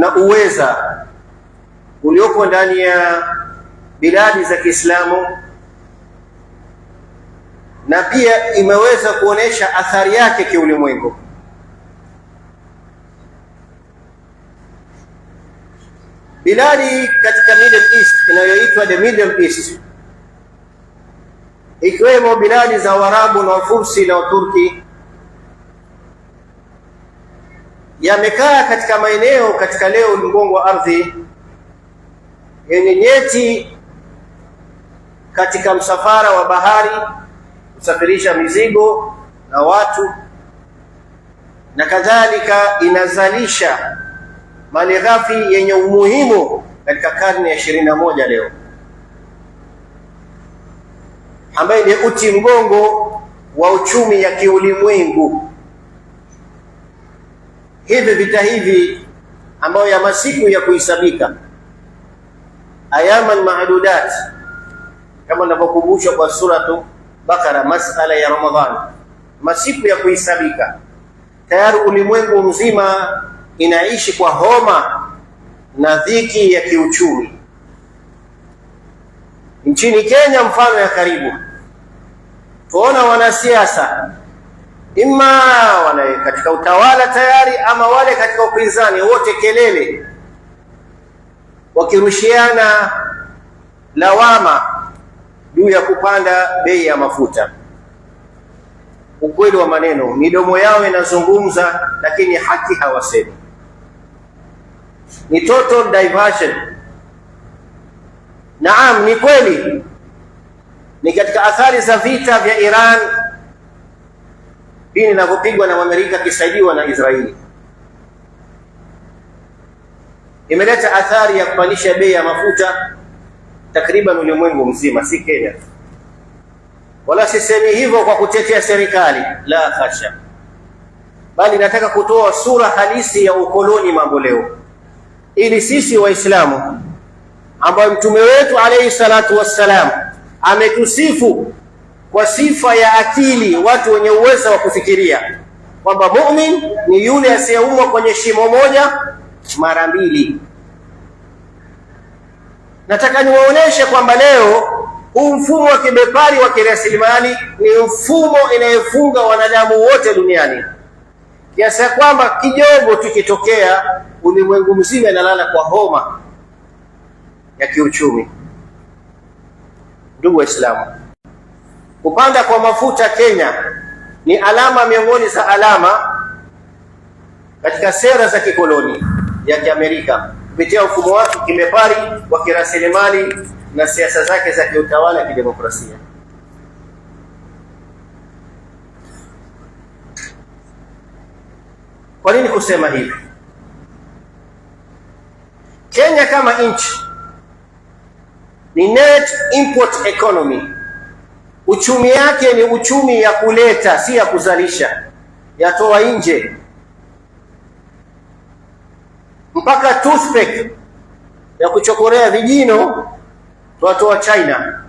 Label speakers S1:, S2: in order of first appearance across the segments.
S1: na uweza ulioko ndani ya biladi za Kiislamu, na pia imeweza kuonesha athari yake kiulimwengu. Biladi katika Middle East inayoitwa the Middle East, ikiwemo biladi za Waarabu na Wafursi na Waturki, yamekaa katika maeneo katika leo mgongo wa ardhi yenye nyeti katika msafara wa bahari, kusafirisha mizigo na watu, na kadhalika inazalisha malighafi yenye umuhimu katika karne ya 21 leo, ambaye ni uti mgongo wa uchumi ya kiulimwengu. Hivi vita hivi ambayo ya masiku ya kuhisabika, ayaman maadudat, kama ninavyokumbusha kwa suratu Bakara, masala ya Ramadhani, masiku ya kuhisabika, tayari ulimwengu mzima inaishi kwa homa na dhiki ya kiuchumi. Nchini Kenya, mfano ya karibu, tuona wanasiasa ima wale katika utawala tayari ama wale katika upinzani, wote kelele wakirushiana lawama juu ya kupanda bei ya mafuta. Ukweli wa maneno, midomo yao inazungumza, lakini haki hawasemi. Ni total diversion. Naam, ni kweli, ni katika athari za vita vya Iran hii inavyopigwa na Amerika kisaidiwa na Israeli, imeleta athari ya kupandisha bei ya mafuta takriban ulimwengu mzima, si Kenya. Wala sisemi hivyo kwa kutetea serikali, la hasha, bali nataka kutoa sura halisi ya ukoloni mambo leo, ili sisi Waislamu ambao Mtume wetu alayhi salatu wassalam ametusifu kwa sifa ya akili, watu wenye uwezo wa kufikiria, kwamba mu'min ni yule asiyeumwa kwenye shimo moja mara mbili. Nataka niwaoneshe kwamba leo huu mfumo wa kibepari wa kirasilimali ni mfumo inayofunga wanadamu wote duniani, kiasi kwamba kidogo tukitokea ulimwengu mzima inalala kwa homa ya kiuchumi. Ndugu Waislamu, kupanda kwa mafuta Kenya ni alama miongoni za alama katika sera za kikoloni ya Kiamerika kupitia mfumo wake kimepari wa kirasilimali na siasa zake za kiutawala kidemokrasia. Kwa nini kusema hivi? Kenya kama nchi ni net import economy. Uchumi yake ni uchumi ya kuleta, si ya kuzalisha, yatoa nje. Mpaka toothpick ya kuchokorea vijino twatoa China,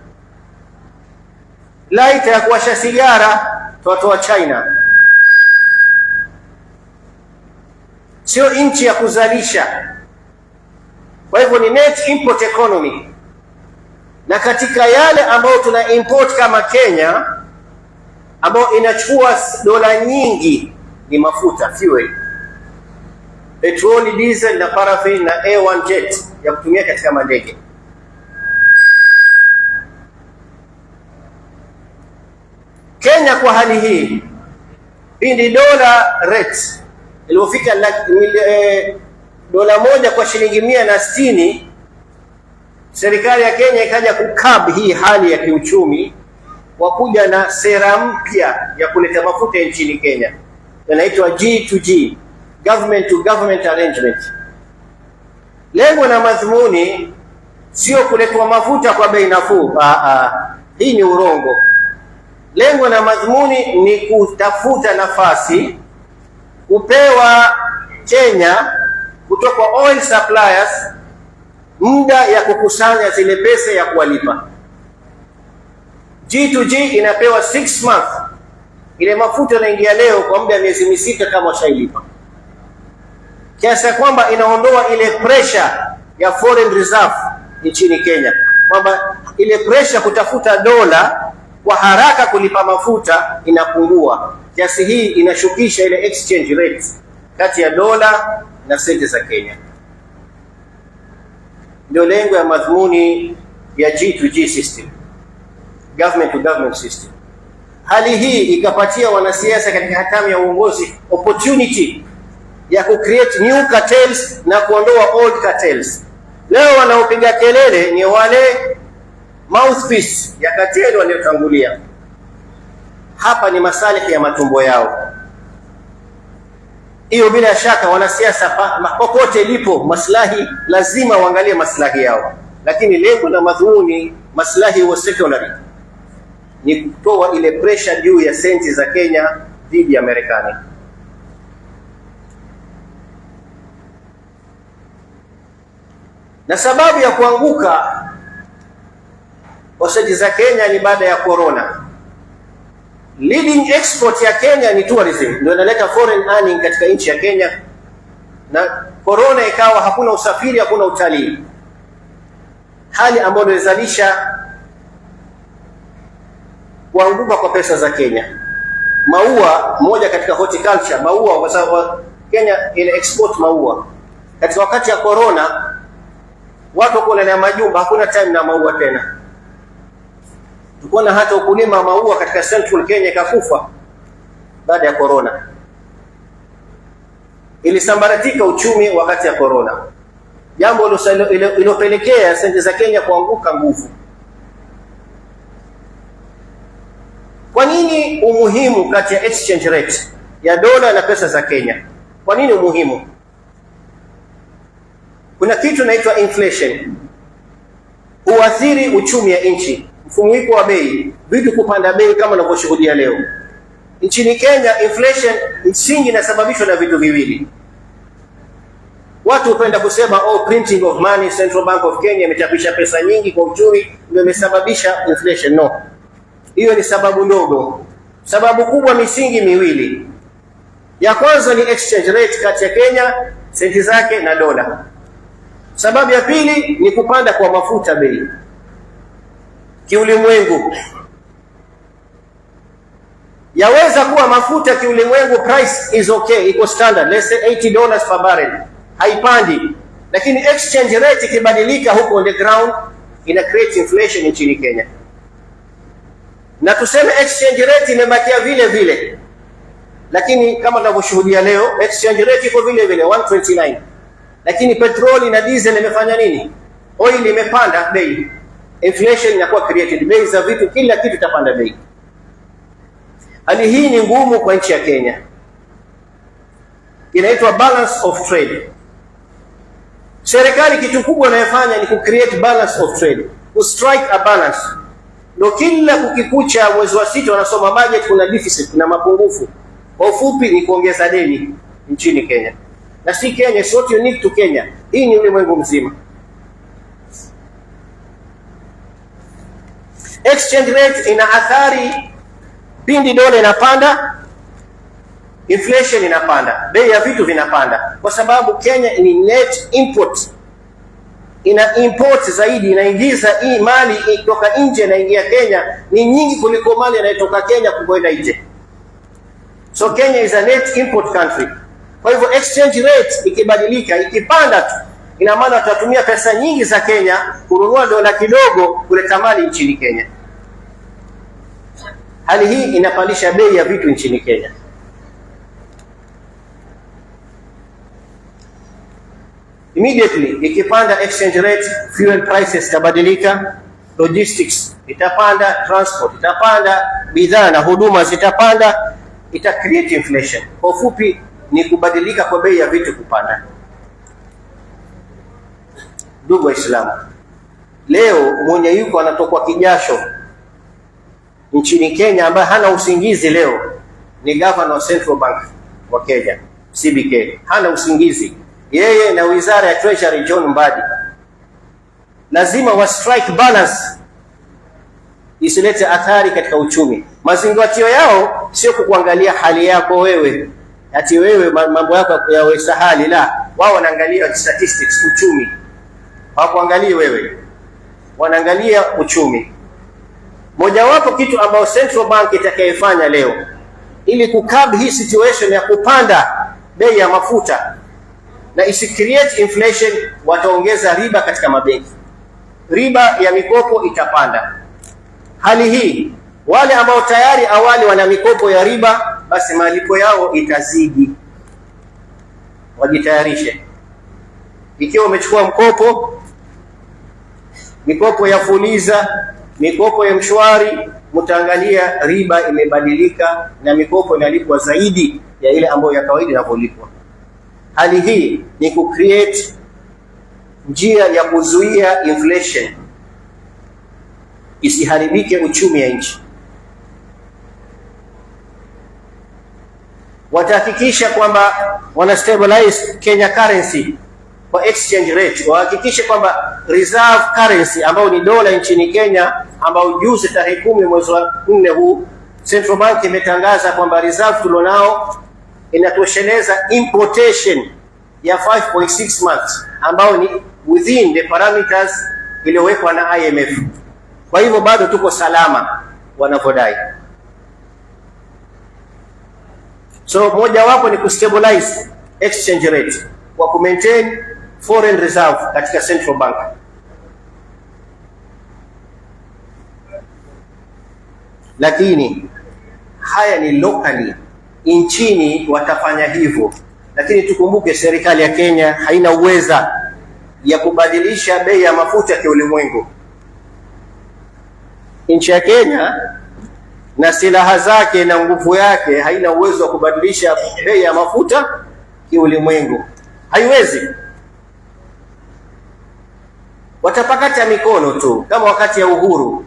S1: lighter ya kuwasha sigara twatoa China. Sio nchi ya kuzalisha. Kwa hivyo ni net import economy. Na katika yale ambayo tuna import kama Kenya, ambayo inachukua dola nyingi, ni mafuta, fuel, petroli, diesel na paraffin na A1 jet ya kutumia katika mandege. Kenya kwa hali hii, pindi dola rate iliyofika dola moja kwa shilingi 160, serikali ya Kenya ikaja kukab hii hali ya kiuchumi kwa kuja na sera mpya ya kuleta mafuta nchini Kenya, inaitwa G2G, government to government arrangement. Lengo na madhumuni sio kuletwa mafuta kwa bei nafuu, hii ni urongo. Lengo na madhumuni ni kutafuta nafasi kupewa Kenya kutoka kwa oil suppliers muda ya kukusanya zile pesa ya kuwalipa. G2G inapewa 6 months. Ile mafuta inaingia leo kwa muda wa miezi 6 kama washailipa. kiasi kwamba inaondoa ile pressure ya foreign reserve nchini Kenya, kwamba ile pressure kutafuta dola kwa haraka kulipa mafuta inapungua. Kiasi hii inashukisha ile exchange rate kati ya dola na senti za Kenya. Ndio lengo ya madhumuni ya G2G system, government to government system. Hali hii ikapatia wanasiasa katika hatamu ya uongozi opportunity ya create new cartels na kuondoa old cartels. Leo wanaopiga kelele ni wale mouthpiece ya cartel waliotangulia. Hapa ni masalihi ya matumbo yao. Hiyo bila shaka wanasiasa popote lipo maslahi lazima waangalie maslahi yao, lakini lengo na madhumuni maslahi wa secondary ni kutoa ile pressure juu ya senti za Kenya dhidi ya Marekani. Na sababu ya kuanguka kwa senti za Kenya ni baada ya corona. Leading export ya Kenya ni tourism, ndio inaleta foreign earning katika nchi ya Kenya, na corona ikawa hakuna usafiri, hakuna utalii, hali ambayo inazalisha kuanguka kwa pesa za Kenya. Maua, moja katika horticulture, maua, kwa sababu Kenya ina export maua. Katika wakati ya corona watu wako ndani ya majumba, hakuna time na maua tena. Tukona hata ukulima wa maua katika Central Kenya ikakufa baada ya corona. Ilisambaratika uchumi wakati ya corona, jambo lilopelekea senti za Kenya kuanguka nguvu. Kwa nini umuhimu kati ya exchange rate ya dola na pesa za Kenya? Kwa nini umuhimu? Kuna kitu inaitwa inflation, huathiri uchumi ya nchi, mfumuko wa bei, vitu kupanda bei kama unavyoshuhudia leo. Nchini Kenya inflation msingi inasababishwa na vitu viwili. Watu hupenda kusema printing of money, Central Bank of Kenya imechapisha pesa nyingi kwa uchumi ndio imesababisha inflation. No. Hiyo ni sababu ndogo. Sababu kubwa misingi miwili. Ya kwanza ni exchange rate kati ya Kenya, senti zake na dola. Sababu ya pili ni kupanda kwa mafuta bei kiulimwengu. Yaweza kuwa mafuta kiulimwengu price is okay, iko standard, let's say $80 per barrel, haipandi, lakini exchange rate ikibadilika huko on the ground ina create inflation nchini Kenya. Na tuseme exchange rate imebakia vile vile, lakini kama tunavyoshuhudia leo exchange rate iko vile vile 129, lakini petroli na diesel imefanya nini? Oil imepanda bei, inflation inakuwa created, bei za vitu, kila kitu itapanda bei. Hali hii ni ngumu kwa nchi ya Kenya. Inaitwa balance of trade. Serikali kitu kubwa inayofanya ni create balance of trade, strike a balance. Ndio kila kukikucha mwezi wa 6 wanasoma budget kuna deficit, kuna mapungufu. Kwa ufupi ni kuongeza deni nchini Kenya. Na si Kenya, it's not unique to Kenya. Hii ni ulimwengu mzima. Exchange rate ina athari pindi dola inapanda, inflation inapanda, bei ya vitu vinapanda, kwa sababu Kenya ni net import. Ina import zaidi, inaingiza hii mali kutoka nje na ingia Kenya ni nyingi kuliko mali inayotoka Kenya kwenda nje. So Kenya is a net import country. Kwa hivyo exchange rate ikibadilika, ikipanda tu, ina maana tutatumia pesa nyingi za Kenya kununua dola kidogo kuleta mali nchini Kenya. Hali hii inapandisha bei ya vitu nchini Kenya. Immediately ikipanda exchange rate, fuel prices itabadilika, logistics itapanda, transport itapanda, bidhaa na huduma zitapanda, ita create inflation. Kwa ufupi ni kubadilika kwa bei ya vitu kupanda. Ndugu Waislamu, leo mwenye yuko anatokwa kijasho nchini Kenya ambaye hana usingizi leo ni governor wa Central Bank wa Kenya, CBK. Hana usingizi yeye na wizara ya Treasury John Mbadi. Lazima wa strike balance isilete athari katika uchumi. Mazingatio yao sio kukuangalia hali yako wewe, ati wewe mambo yako yawe sahali, la, wao wanaangalia statistics, uchumi. Hawakuangalia wewe, wanaangalia uchumi. Mojawapo kitu ambao Central Bank itakayefanya leo ili kukab hii situation ya kupanda bei ya mafuta na isi create inflation, wataongeza riba katika mabenki. Riba ya mikopo itapanda. Hali hii, wale ambao tayari awali wana mikopo ya riba, basi malipo yao itazidi. Wajitayarishe. Ikiwa umechukua mikopo ya Fuliza, mikopo ya Mshwari, mtaangalia riba imebadilika na mikopo inalipwa zaidi ya ile ambayo ya kawaida inavyolipwa. Hali hii ni create njia ya kuzuia inflation isiharibike uchumi ya nchi. Watahakikisha kwamba wana stabilize Kenya currency kwa exchange rate. Wahakikishe kwamba reserve currency ambayo ni dola nchini Kenya, ambao juzi tarehe 10 mwezi wa 4 huu Central Bank imetangaza kwamba reserve tulionao inatosheleza importation ya 5.6 months, ambao ni within the parameters iliyowekwa na IMF. Kwa hivyo bado tuko salama wanavyodai. So moja wapo ni kustabilize exchange rate kwa kumaintain foreign reserve katika Central Bank. Lakini haya ni locally, nchini watafanya hivyo. Lakini tukumbuke serikali ya Kenya haina uweza ya kubadilisha bei ya mafuta kiulimwengu. Nchi ya Kenya na silaha zake na nguvu yake haina uwezo wa kubadilisha bei ya mafuta kiulimwengu. Haiwezi. Watapakata mikono tu kama wakati ya uhuru.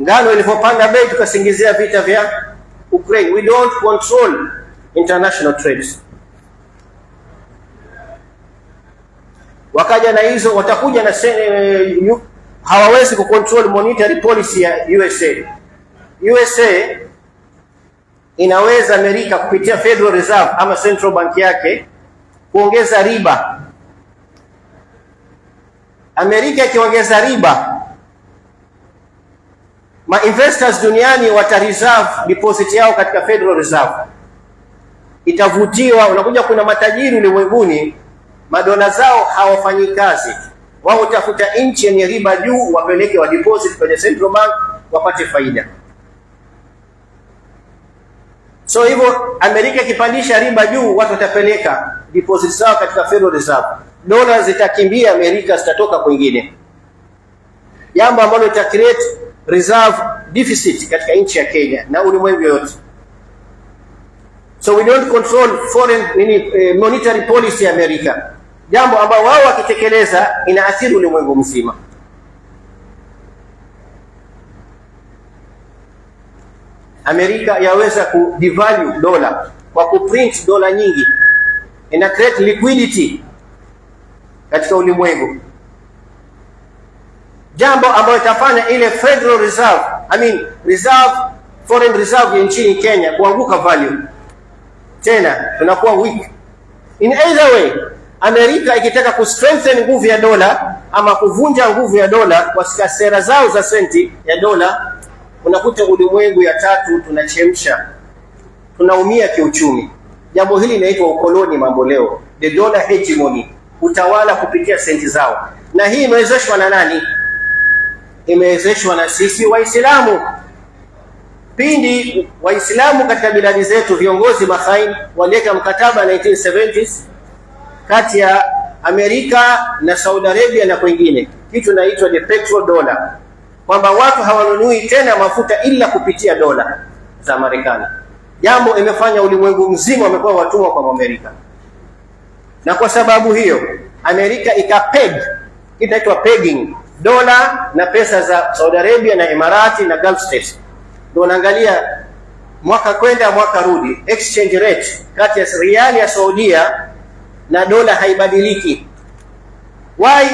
S1: Ngano ilipopanda bei tukasingizia vita vya Ukraine. We don't control international trade. Wakaja na hizo, watakuja na hawawezi kucontrol monetary policy ya USA inaweza Amerika kupitia Federal Reserve ama Central Bank yake kuongeza riba. Amerika ikiongeza riba, investors duniani wata reserve deposit yao katika Federal Reserve. Itavutiwa, unakuja kuna matajiri ulimwenguni madola zao hawafanyi kazi. Wao utafuta nchi yenye riba juu wapeleke wa deposit kwenye Central Bank wapate faida. So hivyo Amerika ikipandisha riba juu, watu watapeleka deposit zao katika Federal Reserve. Dola zitakimbia Amerika, zitatoka kwingine. Jambo ambalo lita create reserve deficit katika nchi ya Kenya na ulimwengu yote. So we don't control foreign monetary policy ya Amerika. Jambo ambalo wao wakitekeleza inaathiri ulimwengu mzima. Amerika yaweza kudevalue dola kwa kuprint dola nyingi. Ina create liquidity katika ulimwengu. Jambo ambalo itafanya ile Federal Reserve, foreign reserve ya nchini Kenya kuanguka value. Tena tunakuwa weak. In either way, Amerika ikitaka kustrengthen nguvu ya dola ama kuvunja nguvu ya dola kwa sera zao za senti ya dola, unakuta ulimwengu ya tatu tunachemsha. Tunaumia kiuchumi. Jambo hili linaitwa ukoloni mambo leo. The dollar hegemony, utawala kupitia senti zao. Na hii imewezeshwa na nani? Imewezeshwa na sisi Waislamu. Pindi Waislamu katika biladi zetu viongozi makhain waliweka mkataba 1970s kati ya Amerika na Saudi Arabia na kwingine, kitu inaitwa the petrodollar, kwamba watu hawanunui tena mafuta ila kupitia dola za Marekani. Jambo imefanya ulimwengu mzima umekuwa watumwa kwa Amerika. Na kwa sababu hiyo Amerika ikapeg, inaitwa pegging, dola na pesa za Saudi Arabia na Emirati na Gulf States. Ndio unaangalia mwaka kwenda mwaka rudi, exchange rate kati ya riali ya Saudia na dola haibadiliki. Why?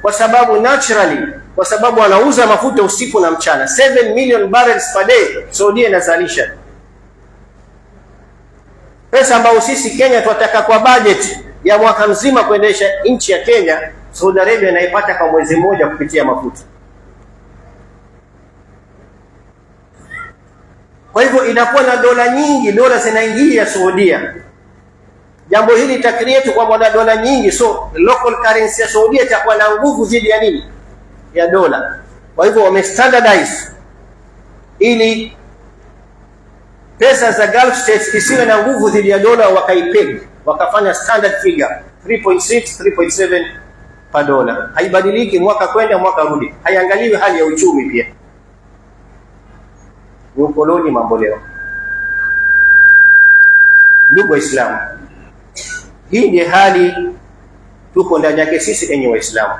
S1: Kwa sababu naturally, kwa sababu wanauza mafuta usiku na mchana. 7 million barrels per day Saudia inazalisha. Pesa ambayo sisi Kenya tunataka kwa budget ya mwaka mzima kuendesha nchi ya Kenya, Saudi Arabia inaipata kwa mwezi mmoja kupitia mafuta. Kwa hivyo inakuwa na dola nyingi, dola zinaingia Saudia. Jambo hili takriyetu kwamba na dola nyingi, so local currency ya Saudia itakuwa na nguvu zidi ya nini? Ya dola. Kwa hivyo wamestandardize ili pesa za Gulf States isiwe na nguvu dhidi ya dola, wakaipeg, wakafanya standard figure 3.6 3.7 per dola. Haibadiliki mwaka kwenda mwaka rudi, haiangaliwi hali ya uchumi. Pia ni ukoloni mambo leo. Ndugu Waislamu, hii ndiyo hali tuko ndani yake sisi enyi Waislamu.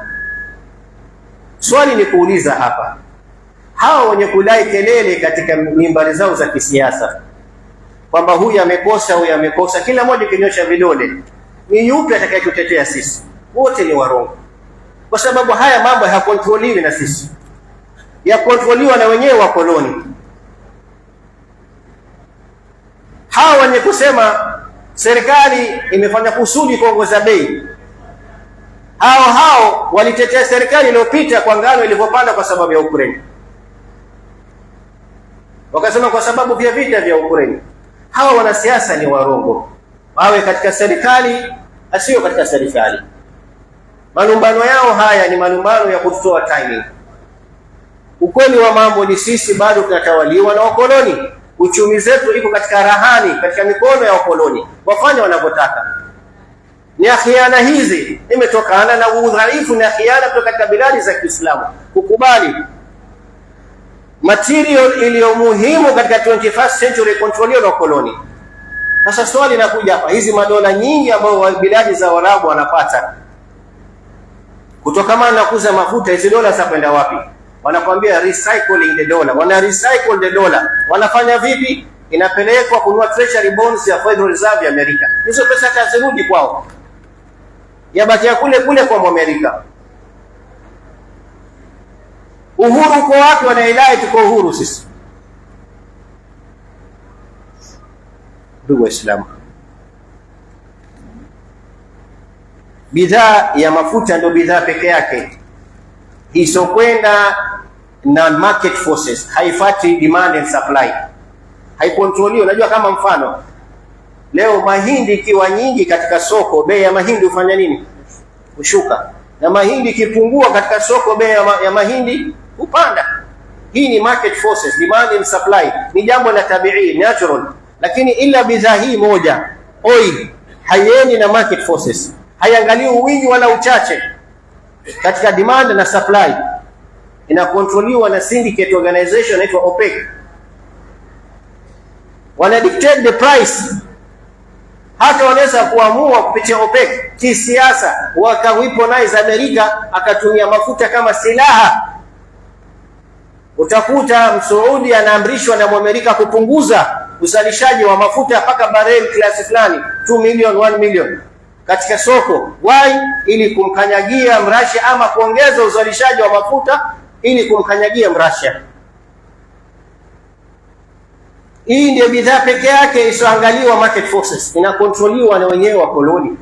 S1: Swali ni kuuliza hapa, hawa wenye kudai kelele katika mimbari zao za kisiasa kwamba huyu amekosa, huyu amekosa, kila mmoja kinyosha vidole, ni yupi atakayetutetea sisi? Wote ni warongo, kwa sababu haya mambo hayakontroliwi na sisi, yakontroliwa na wenyewe wa koloni. Hawa wenye kusema serikali imefanya kusudi kuongeza bei, hao walitetea serikali iliyopita kwa ngano ilivyopanda kwa sababu ya Ukraine. Wakasema kwa sababu vya vita vya Ukraine. Hawa wanasiasa ni warongo, wawe katika serikali asio katika serikali. Malumbano yao haya ni malumbano ya kutoa timing. Ukweli wa mambo ni sisi bado tunatawaliwa na wakoloni. Uchumi zetu iko katika rahani, katika mikono ya wakoloni, wafanya wanavyotaka. Ni khiana hizi imetokana na udhaifu na khiana kutoka katika biladi za Kiislamu kukubali material iliyo muhimu katika 21st century kontroliwa na koloni. Sasa swali linakuja hapa, hizi madola nyingi ambayo biladi za Waarabu wanapata kutokana na kuuza mafuta, hizi dola za kwenda wapi? Wanakuambia recycling the dollar. Wana recycle the dollar. Wanafanya vipi? Inapelekwa kununua treasury bonds ya Federal Reserve ya Amerika. Hizo pesa tazirudi kwao, yabakia kule kule kwa Amerika. Uhuru uko wapi? Wanaidai tuko uhuru sisi. Ndugu Waislamu, bidhaa ya mafuta ndio bidhaa peke yake isokwenda na market forces, haifati demand and supply, haikontroliwi. Unajua, kama mfano leo mahindi ikiwa nyingi katika soko, bei ya mahindi hufanya nini? Hushuka. Na mahindi ikipungua katika soko, bei ya mahindi hupanda. Hii ni market forces, demand and supply, ni jambo la tabii, natural. Lakini ila bidhaa hii moja, oil, haiendi na market forces, haiangalii wingi wala uchache katika demand na supply, inakontroliwa na syndicate organization inaitwa OPEC. Wana dictate the price. Hata wanaweza kuamua kupitia OPEC kisiasa, wakaweaponize Amerika, akatumia mafuta kama silaha. Utakuta Msaudi anaamrishwa na Amerika kupunguza uzalishaji wa mafuta mpaka barrel class fulani, 2 million 1 million katika soko. Why? Ili kumkanyagia Mrasha, ama kuongeza uzalishaji wa mafuta ili kumkanyagia Mrasha. Hii ndio bidhaa peke yake isoangaliwa market forces, inakontroliwa na wenyewe wa koloni.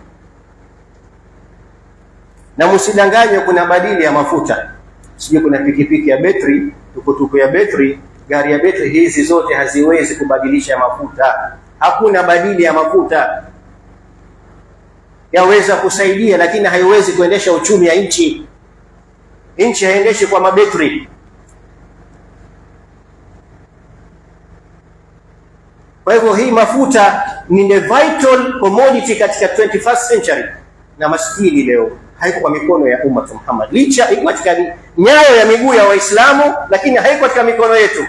S1: Na msidanganywe kuna badili ya mafuta. Sijui kuna pikipiki ya betri, tukutuku ya betri, gari ya betri, hizi zote haziwezi kubadilisha mafuta. Hakuna badili ya mafuta. Yaweza kusaidia lakini haiwezi kuendesha uchumi ya nchi. Nchi haiendeshi kwa mabetri. Kwa hivyo hii mafuta ni the vital commodity katika 21st century, na maskini leo haiko kwa mikono ya umma Muhammad. Licha iko katika nyayo ya miguu ya Waislamu, lakini haiko katika mikono yetu,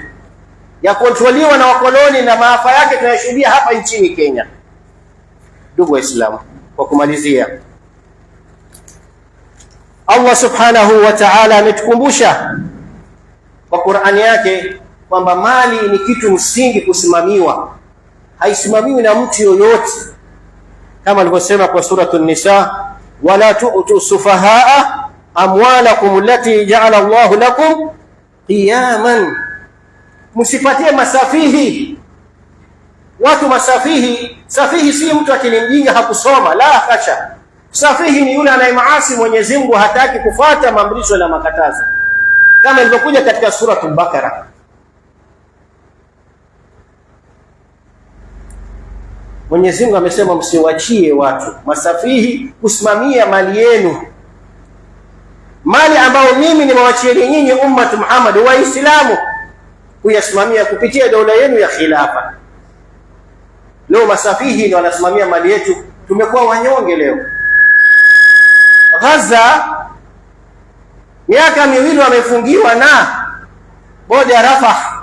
S1: ya kontroliwa na wakoloni, na maafa yake tunayashuhudia hapa nchini Kenya. Ndugu Waislamu, kwa kumalizia, Allah subhanahu wa ta'ala ametukumbusha kwa Qur'ani yake kwamba mali ni kitu msingi kusimamiwa, haisimamiwi na mtu yoyote, kama alivyosema kwa suratul Nisa, wala tu'tu sufahaa amwalakum allati ja'ala Allahu lakum qiyaman. Msipatie masafihi watu masafihi. Safihi si mtu akini mjinga hakusoma, la hasha. Safihi ni yule anayemaasi Mwenyezi Mungu, hataki kufuata maamrisho na makatazo, kama ilivyokuja katika suratul Baqara. Mwenyezi Mungu amesema msiwachie watu masafihi kusimamia mali yenu, mali ambayo mimi nimewachieni nyinyi ummatu Muhammad Waislamu kuyasimamia kupitia dola yenu ya khilafa. Leo masafihi ndio wanasimamia mali yetu, tumekuwa wanyonge leo. Gaza miaka 2 wamefungiwa na bodi ya Rafah.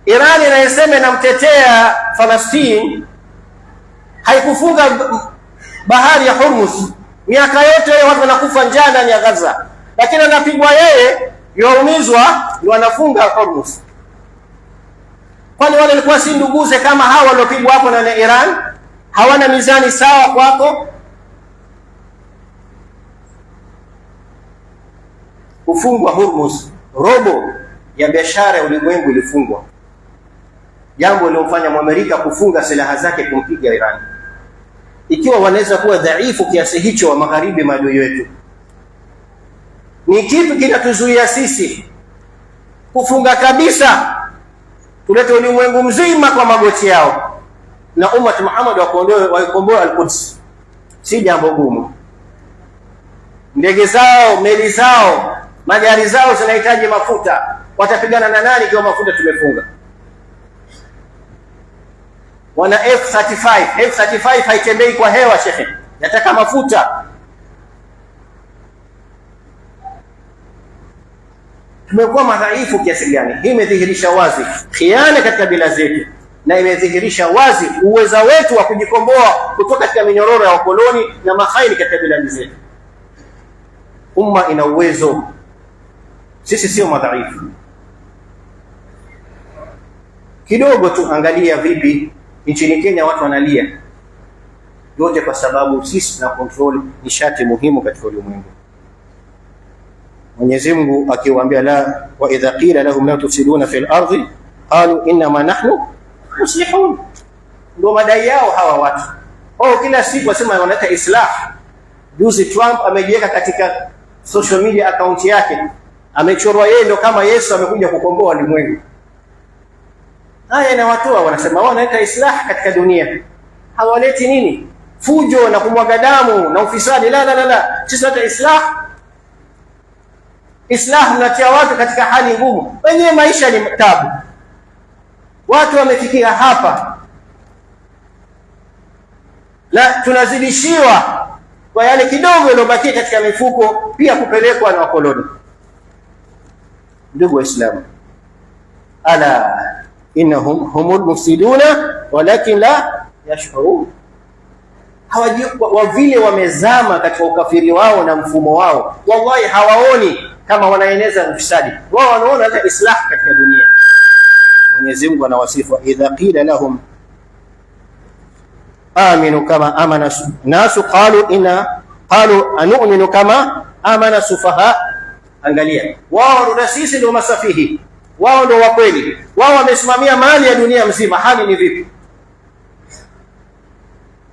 S1: Iran inayosema inamtetea Palestine haikufunga bahari ya Hormuz. Miaka yote watu wanakufa njaa ndani ya Gaza, lakini anapigwa yeye, yaumizwa, ndio anafunga Hormuz. Kwani wale walikuwa si nduguze kama hawa waliopigwa hapo na Iran? Hawana mizani sawa kwako? Kufungwa Hormuz, robo ya biashara ya ulimwengu ilifungwa, jambo lilofanya Amerika kufunga silaha zake kumpiga Iran. Ikiwa wanaweza kuwa dhaifu kiasi hicho wa magharibi, maadui wetu, ni kitu kinatuzuia sisi kufunga kabisa, tulete ulimwengu mzima kwa magoti yao na ummat Muhammad wakomboe Al-Quds? Si jambo gumu. Ndege zao, meli zao, magari zao zinahitaji mafuta. Watapigana na nani ikiwa mafuta tumefunga? Wana F-35. F-35 haitembei kwa hewa shekhe, yataka mafuta. Tumekuwa madhaifu kiasi gani? Hii imedhihirisha wazi khiana katika bila zetu, na imedhihirisha wazi uweza wetu wa kujikomboa kutoka katika minyororo ya wakoloni na mahaini katika bila zetu. Umma ina uwezo, sisi sio madhaifu. Kidogo tu angalia vipi nchini Kenya watu wanalia, yote kwa sababu sisi tuna control nishati muhimu katika ulimwengu. Mwenyezi Mungu akiwaambia la wa idha qila lahum la tufsiduna fil ardi qalu inma nahnu muslihun, ndio madai yao hawa watu. Kila siku wasema wanataka islah. Juzi Trump amejiweka katika social media account yake, amechorwa yeye ndio kama Yesu amekuja kukomboa ulimwengu. Haya inawatoa, wanasema wanaleta islah katika dunia. Hawaleti nini? Fujo na kumwaga damu na ufisadi. La, sisi tunataka islah. Islah mnatia watu katika hali ngumu, wenyewe maisha ni tabu. Watu wamefikia hapa na tunazidishiwa kwa yale kidogo yaliyobaki katika mifuko, pia kupelekwa na wakoloni. Ndugu Waislamu, ala innahum humul mufsiduna walakin la yashurun. Hawajua vile wamezama katika ukafiri wao na mfumo wao. Wallahi hawaoni kama wanaeneza ufisadi, wao wanaona hata islah katika dunia. Mwenyezi Mungu anawasifu, idha qila lahum aminu kama amana nasu qalu anu'minu kama amana sufaha. Angalia, wao na sisi ndio masafihi, wao ndio wa kweli, wao wamesimamia mali ya dunia mzima. Hali ni vipi?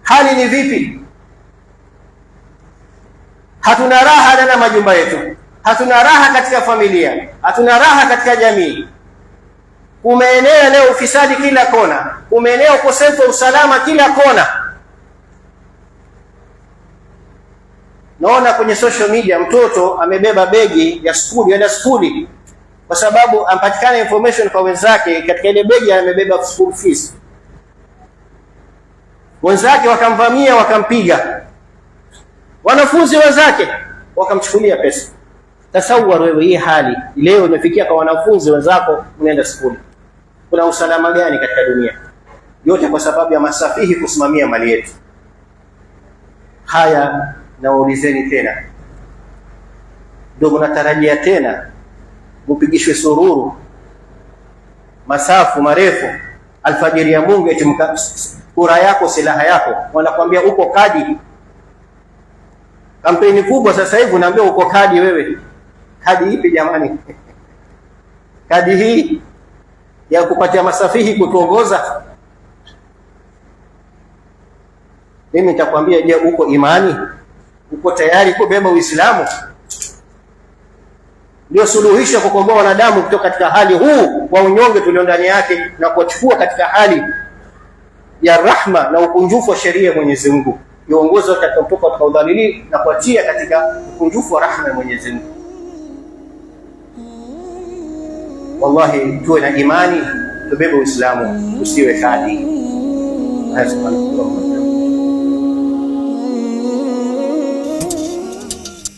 S1: Hali ni vipi? Hatuna raha na majumba yetu, hatuna raha katika familia, hatuna raha katika jamii. Umeenea leo ufisadi kila kona, umeenea ukosefu wa usalama kila kona. Naona kwenye social media mtoto amebeba begi ya skuli, anaenda skuli kwa sababu ampatikana information kwa wenzake, katika ile begi amebeba school fees. Wenzake wakamvamia, wakampiga. Wanafunzi wenzake wakamchukulia pesa. Tasawwar wewe hii hali leo imefikia kwa wanafunzi wenzako, unaenda skuli. Kuna usalama gani katika dunia? Yote kwa sababu ya masafihi kusimamia mali yetu. Haya naulizeni tena, ndio mnatarajia tena mupigishwe sururu masafu marefu alfajiri ya Mungu eti kura yako silaha yako? Wanakuambia uko kadi. Kampeni kubwa sasa hivi unaambia uko kadi. Wewe kadi ipi jamani? Kadi hii ya kupatia masafihi kutuongoza? Mimi nitakwambia, je, uko imani? Uko tayari kubeba Uislamu? Ndio suluhisho kukomboa wanadamu kutoka katika hali huu wa unyonge tulio ndani yake na kuwachukua katika hali ya rahma na ukunjufu wa sheria ya Mwenyezi Mungu, iongozo kutoka katika udhalili na kuatia katika ukunjufu wa rahma ya Mwenyezi Mungu. Wallahi, tuwe na imani, tubebe Uislamu, usiwe khadi.